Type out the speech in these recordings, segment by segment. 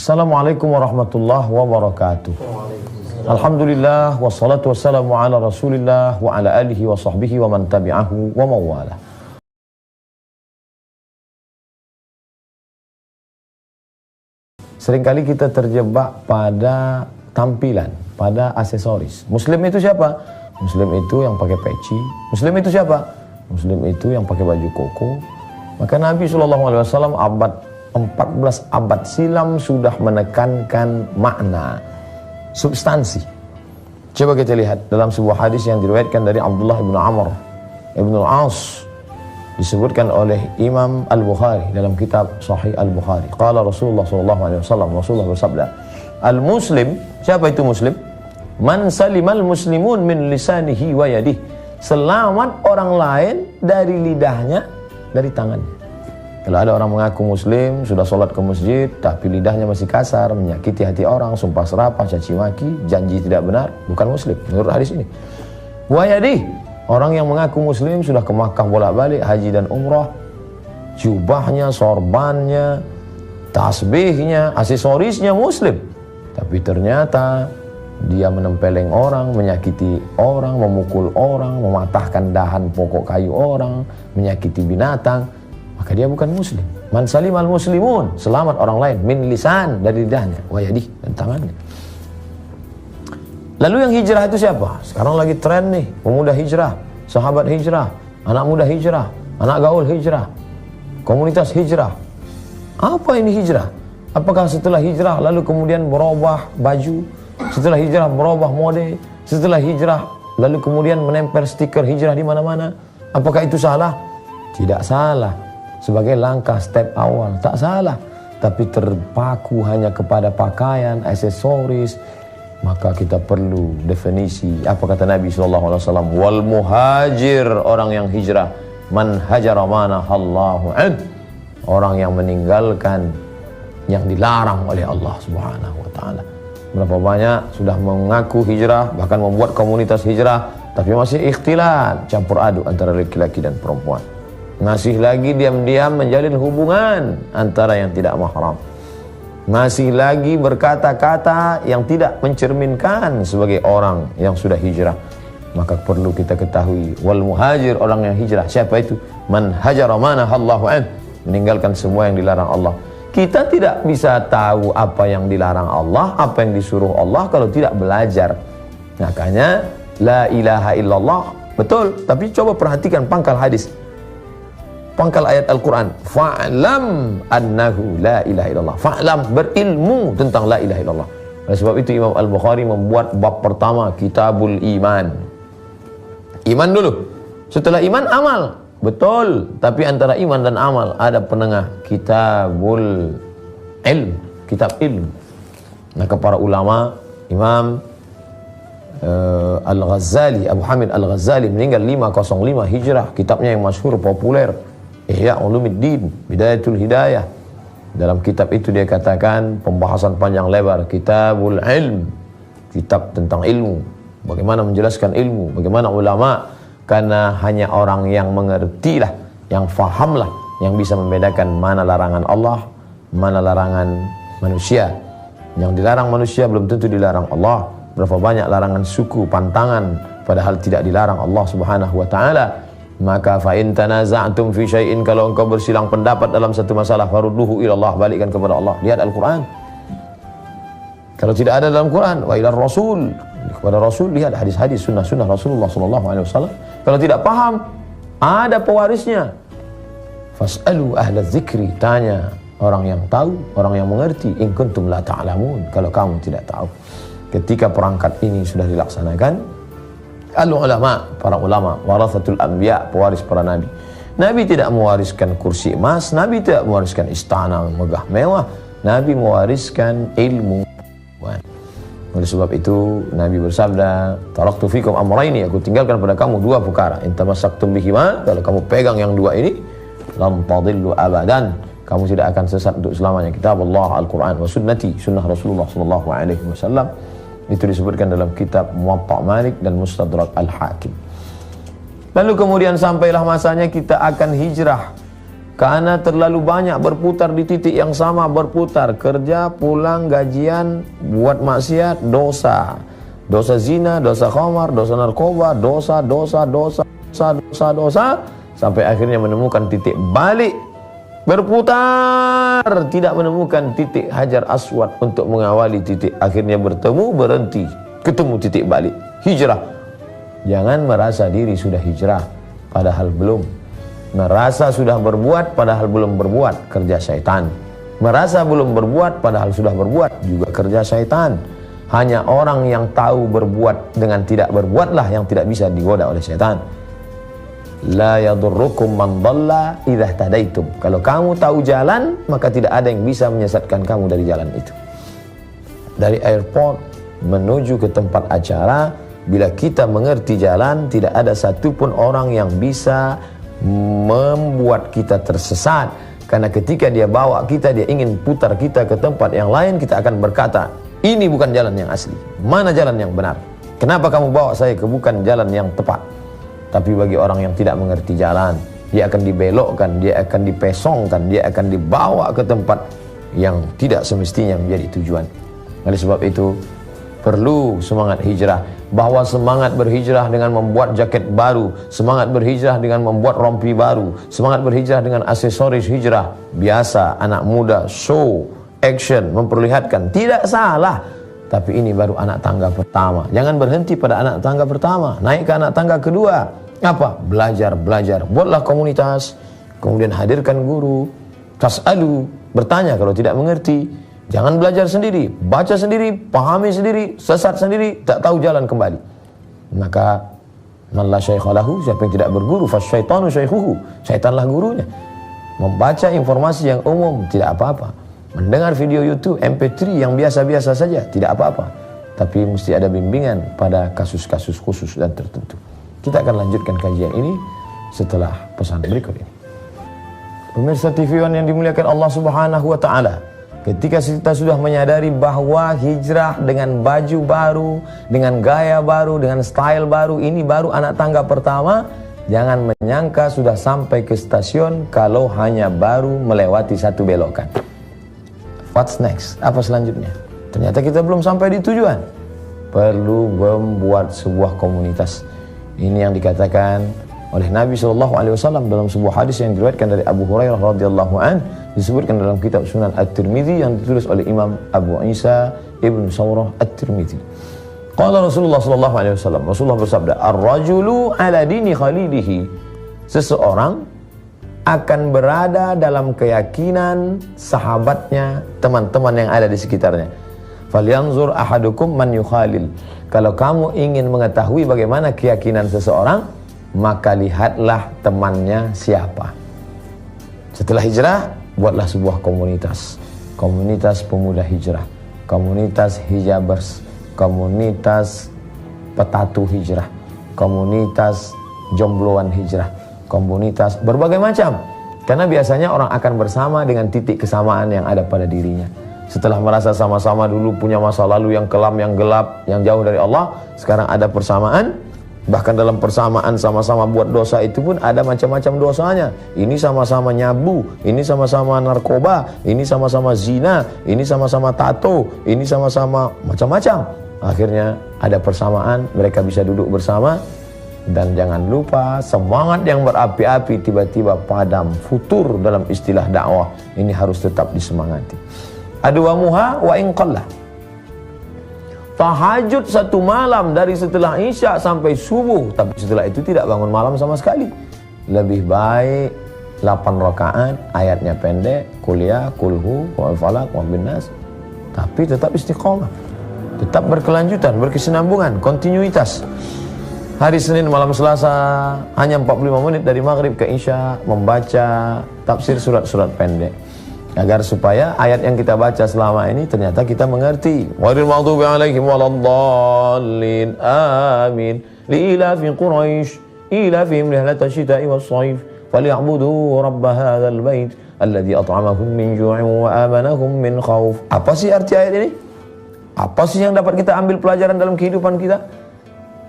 Assalamualaikum warahmatullahi wabarakatuh. Alhamdulillah wassalatu wassalamu ala Rasulillah wa ala alihi wa sahbihi wa man tabi'ahu wa mawala. Seringkali kita terjebak pada tampilan, pada aksesoris. Muslim itu siapa? Muslim itu yang pakai peci. Muslim itu siapa? Muslim itu yang pakai baju koko. Maka Nabi SAW abad 14 abad silam sudah menekankan makna, substansi. Coba kita lihat dalam sebuah hadis yang diriwayatkan dari Abdullah bin Amr ibn al-As, disebutkan oleh Imam Al-Bukhari dalam kitab Sahih Al-Bukhari. Qala Rasulullah SAW, Rasulullah bersabda, Al-Muslim, siapa itu Muslim? Man salimal muslimun min lisanihi wa yadih. Selamat orang lain dari lidahnya, dari tangannya. Kalau ada orang mengaku muslim, sudah sholat ke masjid, tapi lidahnya masih kasar, menyakiti hati orang, sumpah serapah, caci maki, janji tidak benar, bukan muslim menurut hadis ini. Wa yadih, orang yang mengaku muslim sudah ke Makkah bolak-balik, haji dan umrah, jubahnya, sorbannya, tasbihnya, aksesorisnya muslim, tapi ternyata dia menempeleng orang, menyakiti orang, memukul orang, mematahkan dahan pokok kayu orang, menyakiti binatang, maka dia bukan muslim. Man salimal muslimun, selamat orang lain, min lisan, dari lidahnya, wa yadih, dan tangannya. Lalu yang hijrah itu siapa? Sekarang lagi tren nih, pemuda hijrah, sahabat hijrah, anak muda hijrah, anak gaul hijrah, komunitas hijrah. Apa ini hijrah? Apakah setelah hijrah lalu kemudian berubah baju? Setelah hijrah berubah mode? Setelah hijrah lalu kemudian menempel stiker hijrah di mana-mana? Apakah itu salah? Tidak salah. Sebagai langkah step awal, tak salah. Tapi terpaku hanya kepada pakaian, aksesoris, maka kita perlu definisi. Apa kata Nabi SAW? Wal muhajir, orang yang hijrah. Man hajara manahallahu an, orang yang meninggalkan yang dilarang oleh Allah Subhanahu wa ta'ala. Berapa banyak sudah mengaku hijrah, bahkan membuat komunitas hijrah, tapi masih ikhtilat, campur aduk antara laki-laki dan perempuan. Masih lagi diam-diam menjalin hubungan antara yang tidak mahram. Masih lagi berkata-kata yang tidak mencerminkan sebagai orang yang sudah hijrah. Maka perlu kita ketahui, wal muhajir, orang yang hijrah. Siapa itu? Man hajara manahallahu an, meninggalkan semua yang dilarang Allah. Kita tidak bisa tahu apa yang dilarang Allah, apa yang disuruh Allah kalau tidak belajar. Makanya la ilaha illallah, betul, tapi coba perhatikan pangkal hadis, pangkal ayat Al-Quran, fa'lam annahu la ilaha illallah. Fa'lam, berilmu tentang la ilaha illallah. Oleh sebab itu Imam Al-Bukhari membuat bab pertama, Kitabul Iman. Iman dulu, setelah iman amal. Betul, tapi antara iman dan amal ada penengah, Kitabul Ilm, kitab ilmu. Maka para ulama, Imam Al-Ghazali, Abu Hamid Al-Ghazali meninggal 505 Hijrah, kitabnya yang masyhur populer, Ihya Ulumuddin, Bidayatul Hidayah. Dalam kitab itu dia katakan pembahasan panjang lebar, Kitabul Ilm, kitab tentang ilmu, bagaimana menjelaskan ilmu, bagaimana ulama. Karena hanya orang yang mengertilah, yang fahamlah, yang bisa membedakan mana larangan Allah, mana larangan manusia. Yang dilarang manusia belum tentu dilarang Allah. Berapa banyak larangan suku, pantangan, padahal tidak dilarang Allah Subhanahu wa ta'ala. Maka fa in tanaza'tum fi syai'in, kalau engkau bersilang pendapat dalam satu masalah, farudduhu ilallah, balikkan kepada Allah. Lihat Al-Quran. Kalau tidak ada dalam Quran, wa ilar Rasul, kepada Rasul, lihat hadis-hadis, sunnah-sunnah Rasulullah SAW. Kalau tidak paham, ada pewarisnya. Fas'alu ahla dzikri, tanya orang yang tahu, orang yang mengerti. In kuntum la ta'lamun, kalau kamu tidak tahu. Ketika perangkat ini sudah dilaksanakan, al-ulama, para ulama, warathatul anbiya, pewaris para nabi. Nabi tidak mewariskan kursi emas, Nabi tidak mewariskan istana megah mewah, Nabi mewariskan ilmu. Oleh sebab itu Nabi bersabda, taraktu fikum amrayni, aku tinggalkan pada kamu dua perkara, in tamassaktum bihima, kalau kamu pegang yang dua ini, lam tadillu abadan, kamu tidak akan sesat untuk selamanya. Kitab Allah, Al-Quran, wa sunnati, sunnah Rasulullah SAW. Itu disebutkan dalam kitab Muwatta Malik dan Mustadrak Al-Hakim. Lalu kemudian sampailah masanya kita akan hijrah Karena terlalu banyak berputar di titik yang sama, berputar, kerja, pulang, gajian, buat maksiat, dosa. Dosa zina, dosa khamar, dosa narkoba, dosa, sampai akhirnya menemukan titik balik. Berputar, tidak menemukan titik Hajar Aswad untuk mengawali titik. Akhirnya bertemu, berhenti, ketemu titik balik. Hijrah. Jangan merasa diri sudah hijrah, padahal belum. Merasa sudah berbuat, padahal belum berbuat, kerja syaitan. Merasa belum berbuat, padahal sudah berbuat, juga kerja syaitan. Hanya orang yang tahu berbuat dengan tidak berbuatlah yang tidak bisa digoda oleh syaitan. La yadurrukum man dhalla idza tadaitum. Kalau kamu tahu jalan, maka tidak ada yang bisa menyesatkan kamu dari jalan itu. Dari airport menuju ke tempat acara, bila kita mengerti jalan, tidak ada satupun orang yang bisa membuat kita tersesat. Karena ketika dia bawa kita, dia ingin putar kita ke tempat yang lain, kita akan berkata, ini bukan jalan yang asli. Mana jalan yang benar? Kenapa kamu bawa saya ke bukan jalan yang tepat? Tapi bagi orang yang tidak mengerti jalan, dia akan dibelokkan, dia akan dipesongkan, dia akan dibawa ke tempat yang tidak semestinya menjadi tujuan. Oleh sebab itu, perlu semangat hijrah. Bahwa semangat berhijrah dengan membuat jaket baru, semangat berhijrah dengan membuat rompi baru, semangat berhijrah dengan aksesoris hijrah biasa, anak muda, show, action, memperlihatkan, tidak salah. Tapi ini baru anak tangga pertama. Jangan berhenti pada anak tangga pertama, naik ke anak tangga kedua. Apa? Belajar. Buatlah komunitas, kemudian hadirkan guru, tas'alu, bertanya kalau tidak mengerti. Jangan belajar sendiri, baca sendiri, pahami sendiri, sesat sendiri, tak tahu jalan kembali. Maka man la syaikha lahu, siapa yang tidak berguru, fasyaitanu syaikhuhu, syaitanlah gurunya. Membaca informasi yang umum tidak apa-apa. Mendengar video YouTube MP3 yang biasa-biasa saja tidak apa-apa. Tapi mesti ada bimbingan pada kasus-kasus khusus dan tertentu. Kita akan lanjutkan kajian ini setelah pesan berikut ini. Pemirsa TV One yang dimuliakan Allah Subhanahu wa taala, ketika kita sudah menyadari bahwa hijrah dengan baju baru, dengan gaya baru, dengan style baru, ini baru anak tangga pertama, jangan menyangka sudah sampai ke stasiun kalau hanya baru melewati satu belokan. What's next? Apa selanjutnya? Ternyata kita belum sampai di tujuan. Perlu membuat sebuah komunitas. Ini yang dikatakan oleh Nabi SAW dalam sebuah hadis yang diriwayatkan dari Abu Hurairah radhiyallahu an, disebutkan dalam kitab Sunan At-Tirmidzi yang ditulis oleh Imam Abu Isa Ibn Sawrah At-Tirmidzi. Qala Rasulullah SAW, Rasulullah bersabda, "Ar-rajulu ala dini khalilihi." Seseorang akan berada dalam keyakinan sahabatnya, teman-teman yang ada di sekitarnya. Falyanzur ahadukum man yukhalil. Kalau kamu ingin mengetahui bagaimana keyakinan seseorang, maka lihatlah temannya siapa. Setelah hijrah, buatlah sebuah komunitas. Komunitas pemuda hijrah, komunitas hijabers, komunitas petatu hijrah, komunitas jombloan hijrah, komunitas berbagai macam. Karena biasanya orang akan bersama dengan titik kesamaan yang ada pada dirinya. Setelah merasa sama-sama dulu punya masa lalu yang kelam, yang gelap, yang jauh dari Allah, sekarang ada persamaan. Bahkan dalam persamaan sama-sama buat dosa itu pun ada macam-macam dosanya. Ini sama-sama nyabu, ini sama-sama narkoba, ini sama-sama zina, ini sama-sama tato, ini sama-sama macam-macam. Akhirnya ada persamaan, mereka bisa duduk bersama. Dan jangan lupa, semangat yang berapi-api tiba-tiba padam, futur dalam istilah dakwah. Ini harus tetap disemangati. Adwamuha wa in qalla. Tahajud satu malam dari setelah isya sampai subuh, tapi setelah itu tidak bangun malam sama sekali. Lebih baik 8 rakaat, ayatnya pendek, kuliah, kulhu, wal falaq, wal binnas, tapi tetap istiqomah, tetap berkelanjutan, berkesinambungan, kontinuitas. Hari Senin malam Selasa hanya 45 menit dari maghrib ke isya membaca tafsir surat-surat pendek, agar supaya ayat yang kita baca selama ini ternyata kita mengerti. Ghairil maghdubi alaihim waladdallin. Amin. Liilafi Quraisy ilafihim rihlata syita'i was-shaif falyabudu rabb hadzal bait alladzi at'amahum min ju'in wa amanahum min khauf. Apa sih arti ayat ini? Apa sih yang dapat kita ambil pelajaran dalam kehidupan kita?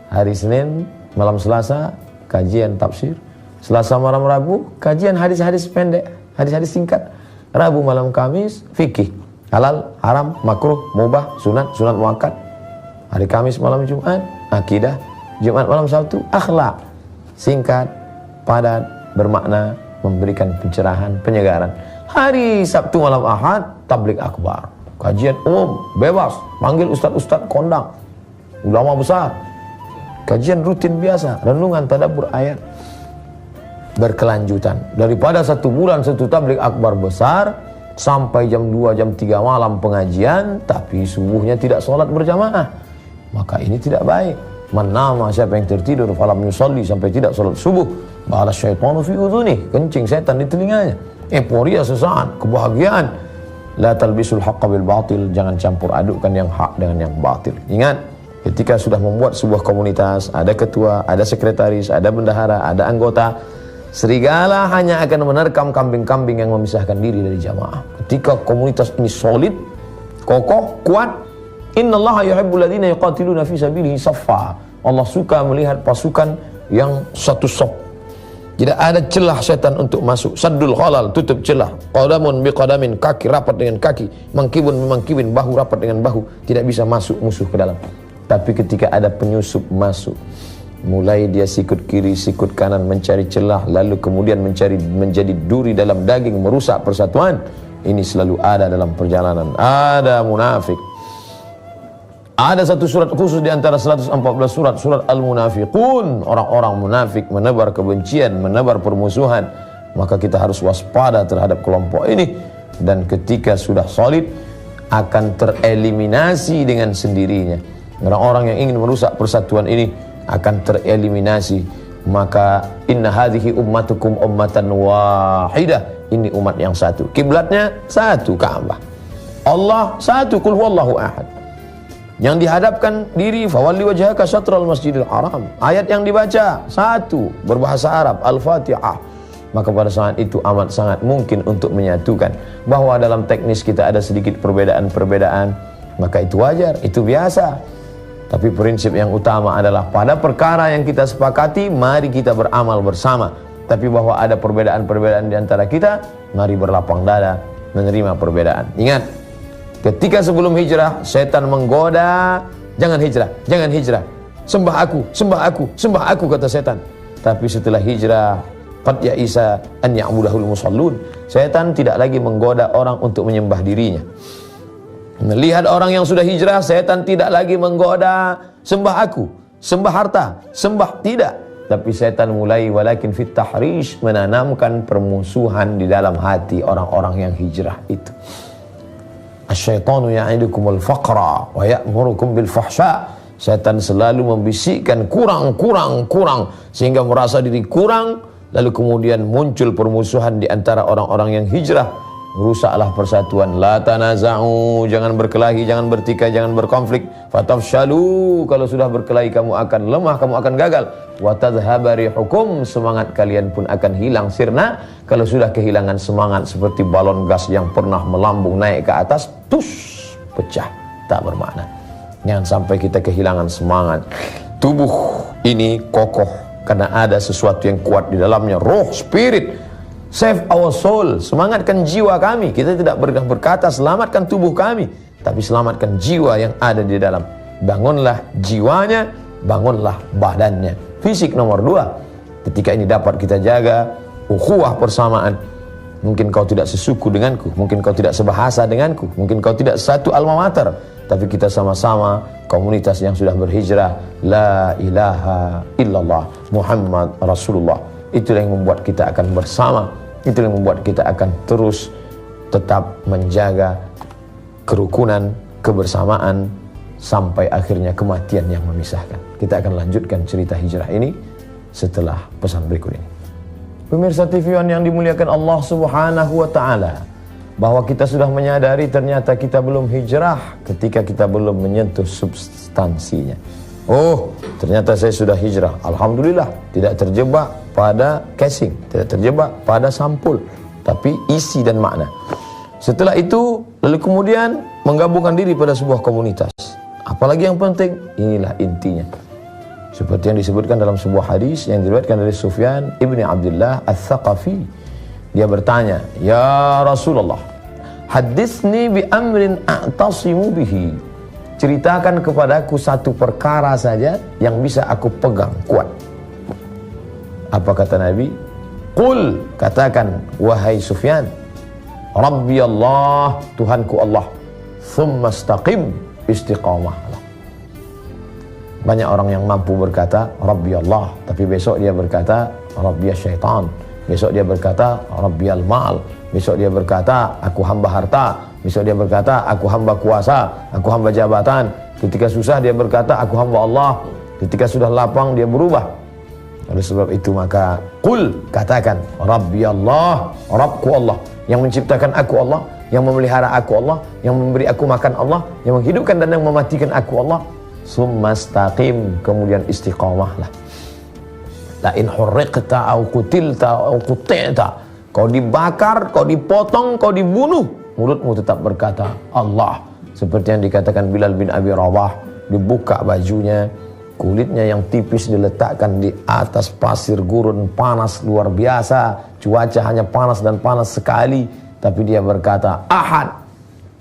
Hari Senin malam Selasa kajian tafsir, Selasa malam Rabu kajian hadis-hadis pendek. Hadis-hadis singkat. Rabu malam Kamis fikih, halal, haram, makruh, mubah, sunat, sunat muakkad. Hari Kamis malam Jumat akidah, Jumat malam Sabtu akhlak. Singkat, padat, bermakna, memberikan pencerahan, penyegaran. Hari Sabtu malam Ahad tabligh akbar, kajian umum, bebas, panggil ustaz-ustaz kondang, ulama besar. Kajian rutin biasa, renungan, tadabbur ayat berkelanjutan. Daripada 1 bulan 1 tabligh akbar besar sampai jam 2, jam 3 malam pengajian, tapi subuhnya tidak sholat berjamaah, maka ini tidak baik. Menama siapa yang tertidur falam yusalli, sampai tidak sholat subuh, bala syaitanu fi udhunih, kencing setan di telinganya. Euforia sesaat, kebahagiaan. La talbisul haqqa bil batil, jangan campur adukkan yang hak dengan yang batil. Ingat, ketika sudah membuat sebuah komunitas, ada ketua, ada sekretaris, ada bendahara, ada anggota, serigala hanya akan menerkam kambing-kambing yang memisahkan diri dari jamaah. Ketika komunitas ini solid, kokoh, kuat, innallaha yuhibbul ladzina yuqatiluna fi sabilihi saffa. Allah suka melihat pasukan yang satu saf. Tidak ada celah setan untuk masuk. Saddul khalal, tutup celah. Qadamun biqadamin, kaki rapat dengan kaki. Mangkibun bimangkibin, bahu rapat dengan bahu. Tidak bisa masuk musuh ke dalam. Tapi ketika ada penyusup masuk, mulai dia sikut kiri, sikut kanan mencari celah, lalu kemudian menjadi duri dalam daging, merusak persatuan. Ini selalu ada dalam perjalanan. Ada munafik. Ada satu surat khusus di antara 114 surat, surat Al-Munafiqun. Orang-orang munafik menebar kebencian, menebar permusuhan. Maka kita harus waspada terhadap kelompok ini. Dan ketika sudah solid, akan tereliminasi dengan sendirinya. Orang-orang yang ingin merusak persatuan ini akan tereliminasi. Maka inna hadhihi ummatukum ummatan wahidah. Ini umat yang satu. Kiblatnya satu, Ka'bah. Allah satu, qul huwallahu ahad. Yang dihadapkan diri, fawalli wajhaka syatral masjidil haram. Ayat yang dibaca satu, berbahasa Arab, Al-Fatihah. Maka pada saat itu amat sangat mungkin untuk menyatukan. Bahwa dalam teknis kita ada sedikit perbedaan-perbedaan, maka itu wajar, itu biasa. Tapi prinsip yang utama adalah pada perkara yang kita sepakati, mari kita beramal bersama. Tapi bahwa ada perbedaan-perbedaan di antara kita, mari berlapang dada menerima perbedaan. Ingat, ketika sebelum hijrah, setan menggoda, jangan hijrah, jangan hijrah. Sembah aku, sembah aku, sembah aku, kata setan. Tapi setelah hijrah, qad ya'isa an ya'budahul musallun. Setan tidak lagi menggoda orang untuk menyembah dirinya. Melihat orang yang sudah hijrah, setan tidak lagi menggoda, sembah aku, sembah harta, sembah, tidak. Tapi setan mulai walakin fit tahrish, menanamkan permusuhan di dalam hati orang-orang yang hijrah itu. Asyaitanu ya'idukumul faqra wa ya'murukum bil fahsya. Setan selalu membisikkan kurang, sehingga merasa diri kurang, lalu kemudian muncul permusuhan di antara orang-orang yang hijrah. Rusaklah persatuan. La tanaza'u, jangan berkelahi, jangan bertikai, jangan berkonflik. Fatafshalu, kalau sudah berkelahi kamu akan lemah, kamu akan gagal. Wa tadhhaba rihukum, semangat kalian pun akan hilang sirna. Kalau sudah kehilangan semangat seperti balon gas yang pernah melambung naik ke atas, tus, pecah, tak bermakna. Jangan sampai kita kehilangan semangat. Tubuh ini kokoh karena ada sesuatu yang kuat di dalamnya, roh, spirit. Save our soul, semangatkan jiwa kami. Kita tidak berkata selamatkan tubuh kami, tapi selamatkan jiwa yang ada di dalam. Bangunlah jiwanya, bangunlah badannya. Fisik nomor 2. Ketika ini dapat kita jaga, ukhuwah persamaan. Mungkin kau tidak sesuku denganku, mungkin kau tidak sebahasa denganku, mungkin kau tidak satu alma mater, tapi kita sama-sama komunitas yang sudah berhijrah. La ilaha illallah Muhammad Rasulullah. Itulah yang membuat kita akan bersama. Itulah yang membuat kita akan terus tetap menjaga kerukunan, kebersamaan, sampai akhirnya kematian yang memisahkan. Kita akan lanjutkan cerita hijrah ini setelah pesan berikut ini. Pemirsa TV One yang dimuliakan Allah Subhanahu wa Ta'ala, bahwa kita sudah menyadari ternyata kita belum hijrah ketika kita belum menyentuh substansinya. Oh, ternyata saya sudah hijrah. Alhamdulillah, tidak terjebak pada casing, tidak terjebak pada sampul, tapi isi dan makna. Setelah itu, lalu kemudian menggabungkan diri pada sebuah komunitas. Apalagi yang penting, inilah intinya. Seperti yang disebutkan dalam sebuah hadis yang diriwayatkan dari Sufyan ibni Abdullah Ats-Tsaqafi, Dia bertanya, "Ya Rasulullah, haditsni bi amrin a'tasimu bihi." Ceritakan kepadaku satu perkara saja yang bisa aku pegang kuat. Apa kata Nabi? Qul, katakan wahai Sufyan, Rabbi Allah, Tuhanku Allah, thumma istaqim, istiqamahlah. Banyak orang yang mampu berkata Rabbi Allah, tapi besok dia berkata Rabbi syaitan, besok dia berkata Rabbi al-mal, besok dia berkata aku hamba harta, besok dia berkata aku hamba kuasa, aku hamba jabatan. Ketika susah dia berkata aku hamba Allah, ketika sudah lapang dia berubah. Oleh sebab itu maka qul, katakan Rabbi Allah, Rabbku Allah, yang menciptakan aku Allah, yang memelihara aku Allah, yang memberi aku makan Allah, yang menghidupkan dan yang mematikan aku Allah. Summastaqim, kemudian istiqamahlah. La in hurriqta au qutilta au quti'ta, kau dibakar, kau dipotong, kau dibunuh, mulutmu tetap berkata Allah. Seperti yang dikatakan Bilal bin Abi Rabah, dibuka bajunya, kulitnya yang tipis diletakkan di atas pasir gurun panas luar biasa, cuaca hanya panas dan panas sekali, tapi dia berkata Ahad,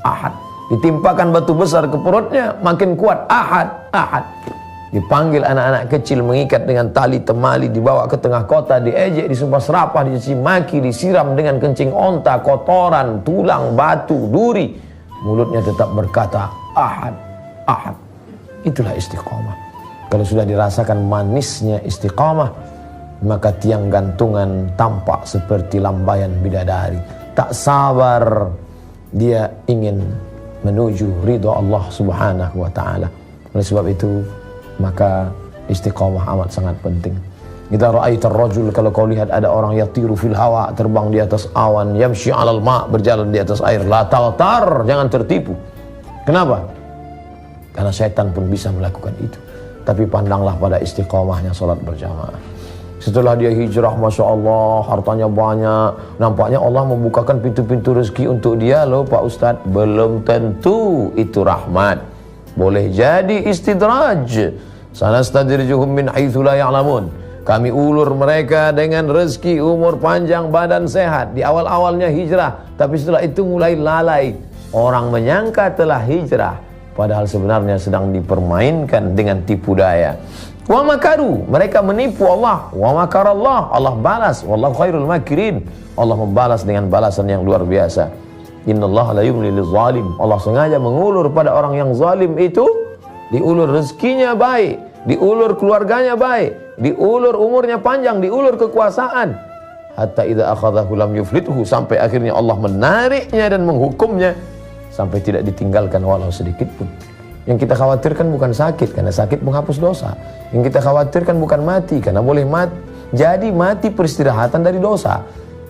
Ahad. Ditimpakan batu besar ke perutnya, makin kuat, Ahad, Ahad. Dipanggil anak-anak kecil, mengikat dengan tali temali, dibawa ke tengah kota, diejek, disumpah serapah, dicaci maki, disiram dengan kencing onta, kotoran, tulang, batu, duri. Mulutnya tetap berkata Ahad, Ahad. Itulah istiqamah. Kalau sudah dirasakan manisnya istiqamah, maka tiang gantungan tampak seperti lambaian bidadari. Tak sabar dia ingin menuju ridha Allah Subhanahu wa ta'ala. Oleh sebab itu maka istiqamah amat sangat penting. Kita ra'aitar rajul, kalau kau lihat ada orang yatiru fil hawa, terbang di atas awan, yamshi 'alal ma', berjalan di atas air, la taghtar, jangan tertipu. Kenapa? Karena setan pun bisa melakukan itu. Tapi pandanglah pada istiqamahnya salat berjamaah. Setelah dia hijrah, Masya Allah, hartanya banyak, nampaknya Allah membukakan pintu-pintu rezeki untuk dia loh Pak Ustadz. Belum tentu itu rahmat, boleh jadi istidraj. Sanastadrijuhum min haitsu la ya'lamun. Kami ulur mereka dengan rezeki, umur panjang, badan sehat. Di awal-awalnya hijrah, tapi setelah itu mulai lalai. Orang menyangka telah hijrah, padahal sebenarnya sedang dipermainkan dengan tipu daya. Wa makaru, mereka menipu Allah. Wa makarallah, Allah balas. Wallahu khairul makirin, Allah membalas dengan balasan yang luar biasa. Innallaha la yumli lizalim, Allah sengaja mengulur pada orang yang zalim itu. Diulur rezekinya baik, diulur keluarganya baik, diulur umurnya panjang, diulur kekuasaan. Hatta idza akhadhahu lam yuflithu, sampai akhirnya Allah menariknya dan menghukumnya sampai tidak ditinggalkan walau sedikit pun. Yang kita khawatirkan bukan sakit, karena sakit menghapus dosa. Yang kita khawatirkan bukan mati, karena boleh jadi mati peristirahatan dari dosa.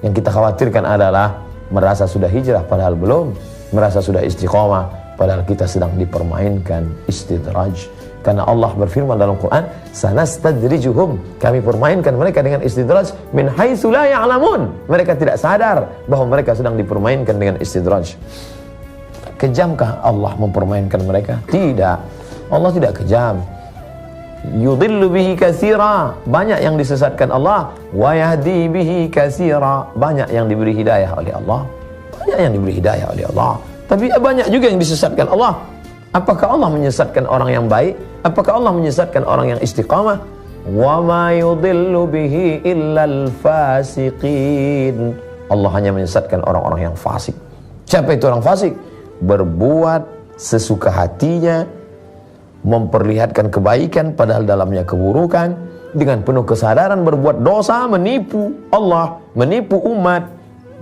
Yang kita khawatirkan adalah merasa sudah hijrah padahal belum, merasa sudah istiqamah padahal kita sedang dipermainkan, istidraj. Karena Allah berfirman dalam Quran, sanastadrijuhum, kami permainkan mereka dengan istidraj min haitsu la ya'lamun. Mereka tidak sadar bahwa mereka sedang dipermainkan dengan istidraj. Kejamkah Allah mempermainkan mereka? Tidak, Allah tidak kejam. Yudhillu bihi katsira, banyak yang disesatkan Allah. Wa yahdi bihi katsira, banyak yang diberi hidayah oleh Allah. Banyak yang diberi hidayah oleh Allah, tapi banyak juga yang disesatkan Allah. Apakah Allah menyesatkan orang yang baik? Apakah Allah menyesatkan orang yang istiqamah? Wa ma yudhillu bihi illal fasiqin, Allah hanya menyesatkan orang-orang yang fasik. Siapa itu orang fasik? Berbuat sesuka hatinya, memperlihatkan kebaikan padahal dalamnya keburukan, dengan penuh kesadaran berbuat dosa, menipu Allah, menipu umat.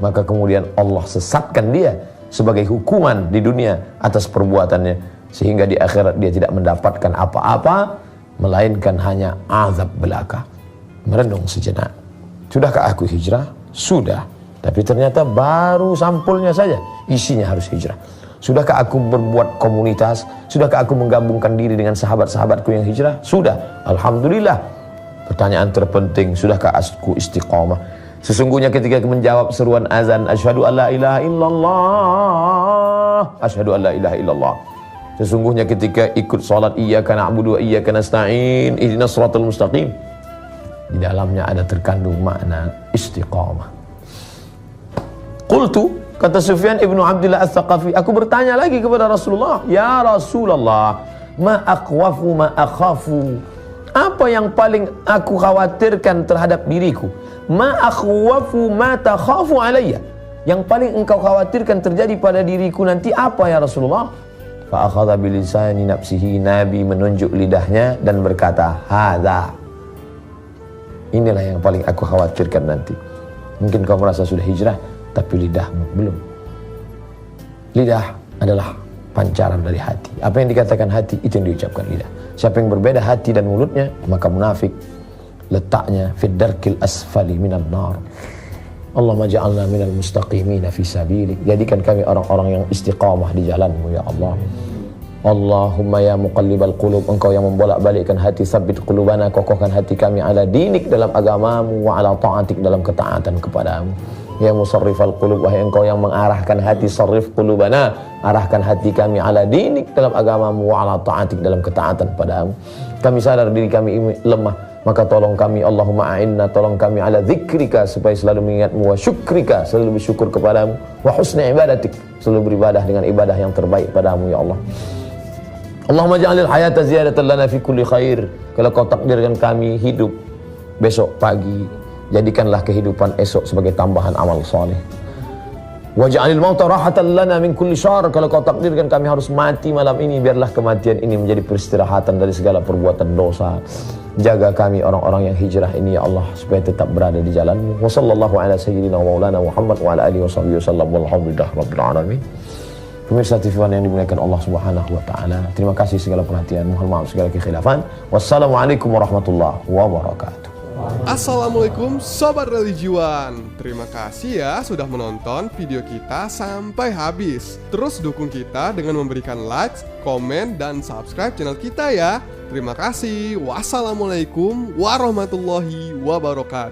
Maka kemudian Allah sesatkan dia sebagai hukuman di dunia atas perbuatannya, sehingga di akhirat dia tidak mendapatkan apa-apa melainkan hanya azab belaka. Merenung sejenak, sudahkah aku hijrah? Sudah, tapi ternyata baru sampulnya saja, isinya harus hijrah. Sudahkah aku berbuat komunitas? Sudahkah aku menggabungkan diri dengan sahabat-sahabatku yang hijrah? Sudah, alhamdulillah. Pertanyaan terpenting, sudahkah aku istiqamah? Sesungguhnya ketika menjawab seruan azan, asyhadu alla ilaha illallah, asyhadu alla ilaha illallah. Sesungguhnya ketika ikut salat iyyaka na'budu wa iyyaka nasta'in, ihdinas shiratal mustaqim, di dalamnya ada terkandung makna istiqamah. Qultu, kata Sufyan ibnu Abdullah Ats-Tsaqafi, aku bertanya lagi kepada Rasulullah, ya Rasulullah, ma aqwafu ma akhafu, apa yang paling aku khawatirkan terhadap diriku? Ma akhwafu ma takhafu alayya, yang paling engkau khawatirkan terjadi pada diriku nanti apa ya Rasulullah? Fa akhadha bilisani nafsihi, Nabi menunjuk lidahnya dan berkata, hadza, inilah yang paling aku khawatirkan nanti. Mungkin kau merasa sudah hijrah, tapi lidahmu belum. Lidah adalah pancaran dari hati. Apa yang dikatakan hati, itu yang diucapkan lidah. Siapa yang berbeda hati dan mulutnya, maka munafik. Letaknya fid darkil asfali minan nar. Allahumma ja'alna minal mustaqimina fi sabilik. Jadikan kami orang-orang yang istiqamah di jalanmu ya Allah. Allahumma ya muqallibal qulub, engkau yang membolak-balikkan hati, sabbit qulubana, kokohkan hati kami ala dinik, dalam agamamu, wa ala ta'atik, dalam ketaatan kepadamu. Ya musarrifal qulub, wahai engkau yang mengarahkan hati, sarrif qulubana, arahkan hati kami ala dinik, dalam agamamu, wa ala ta'atik, dalam ketaatan kepadamu. Kami sadar diri kami lemah, maka tolong kami, Allahumma a'inna, tolong kami ala zikrika, supaya selalu mengingatmu, wa syukrika, selalu bersyukur kepadamu, wa husni ibadatik, selalu beribadah dengan ibadah yang terbaik padamu ya Allah. Allahumma ja'alil hayata ziyadatan lana fi kulli khair. Kalau kau takdirkan kami hidup besok pagi, jadikanlah kehidupan esok sebagai tambahan amal soleh. Waj'alil mauta rahatan lana min kulli syarr. Kalau kau takdirkan kami harus mati malam ini, biarlah kematian ini menjadi peristirahatan dari segala perbuatan dosa. Jaga kami orang-orang yang hijrah ini ya Allah, supaya tetap berada di jalanmu. Wa sallallahu ala sayyidina wa maulana Muhammad wa ala alihi wa sahbihi wasallam, walhamdulillah rabbil alamin. Pemirsa TV One yang dimuliakan Allah Subhanahu wa taala, terima kasih segala perhatian, mohon maaf segala kekhilafan. Wassalamualaikum warahmatullahi wabarakatuh. Assalamualaikum Sobat Religiwan. Terima kasih ya sudah menonton video kita sampai habis. Terus dukung kita dengan memberikan like, komen, dan subscribe channel kita ya. Terima kasih. Wassalamualaikum warahmatullahi wabarakatuh.